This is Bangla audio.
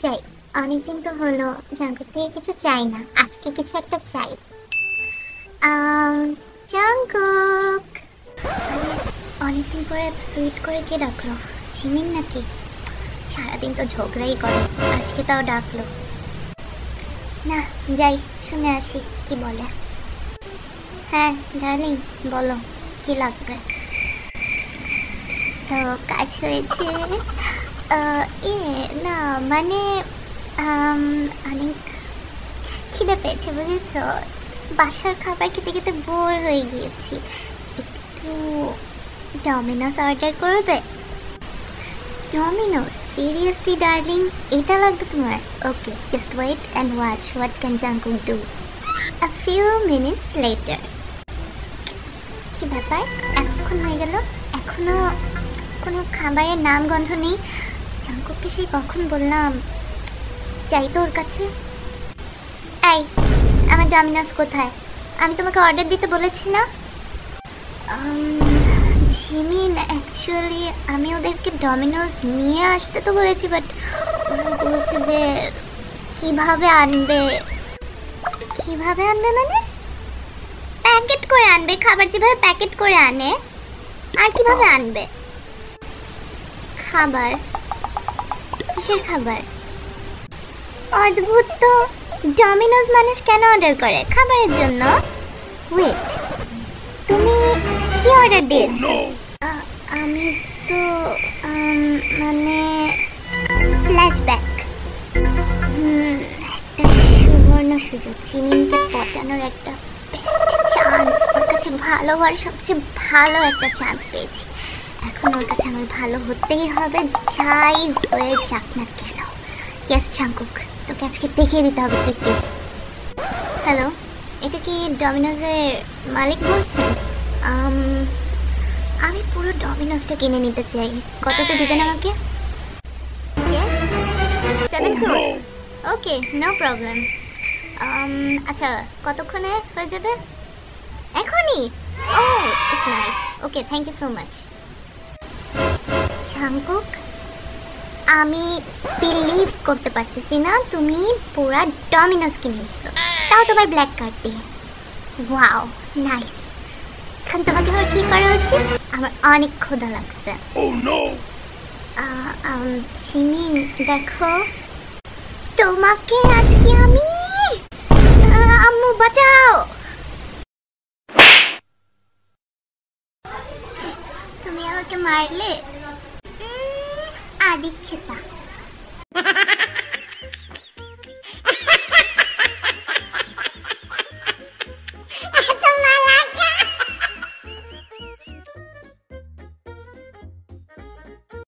চাই। অনেকদিন তো হলো জাঙ্কুক থেকে কিছু চাই না, আজকে কিছু একটা চাই। জাঙ্কুক, অনেকদিন পরে এত সুইট করে কে ডাকলো? জিমিন নাকি? সারাদিন তো ঝগড়াই করে, আজকে তাও ডাকলো। না, যাই শুনে আসি কি বলে। হ্যাঁ ডার্লিং, বলো কি লাগবে? তো কাজ হয়েছে। এ না মানে অনেক খিদে পেয়েছে বুঝেছো, বাসার খাবার খেতে খেতে বোর হয়ে গিয়েছি। একটু ডমিনোস অর্ডার করবে? ডমিনোস? সিরিয়াসলি ডার্লিং, এটা লাগবে তোমার? Okay, just wait and watch what can Jungkook do. A few minutes later. কি ব্যাপার, এতক্ষণ হয়ে গেল এখনো কোনো খাবারের নাম গন্ধ নেই? জাঙ্কুককে সেই কখন বললাম যাই তো ওর কাছে। এই, আমার ডমিনোস কোথায়? আমি তোমাকে অর্ডার দিতে বলেছি না? জিমিন, অ্যাকচুয়ালি আমি ওদেরকে ডমিনোস নিয়ে আসতে তো বলেছি, বাট ওরা বলছে যে কিভাবে আনবে। কিভাবে আনবে মানে? প্যাকেট করে আনবে, খাবার যেভাবে প্যাকেট করে আনে। আর কিভাবে আনবে খাবার? কিসের খাবার? অদ্ভুত তো, ডমিনোজ মানুষ কেন অর্ডার করে? খাবারের জন্য। ওয়েট, তুমি কি অর্ডার দিয়েছো? আমি তো মানে ফ্ল্যাশব্যাক। একটা সুবর্ণ সুযোগ, জিমিনকে পটানোর একটা বেস্ট চান্স। ওর কাছে ভালো হওয়ার সবচেয়ে ভালো একটা চান্স পেয়েছি। এখন ওর কাছে আমার ভালো হতেই হবে, যাই হয়ে যাক না কেন। ইয়েস জাঙ্কুক, তোকে আজকে দেখিয়ে দিতে হবে তুই কে। হ্যালো, এটা কি ডমিনোজের মালিক বলছেন? আমি পুরো ডমিনোজটা কিনে নিতে চাই। কততে দিবেন আমাকে? Yes, 7 crore। Okay, no problem. আচ্ছা, কতক্ষণে হয়ে যাবে? এখনই? Oh it's nice. Okay, thank you so much. Jungkook, আমি বিলিভ করতে পারতেছি না তুমি পুরা ডমিনোস কিনে নিছো, তাও তোমার ব্ল্যাক কার্ড দিয়ে। Wow, nice. এখন তোমাকে আমার কি করা উচিত? আমার অনেক ক্ষুধা লাগছে। জিমিন দেখো, তোমাকে আজকে আমি আম্মু বাঁচাও। তুমি আমাকে মারলে? আদিক্ষেতা।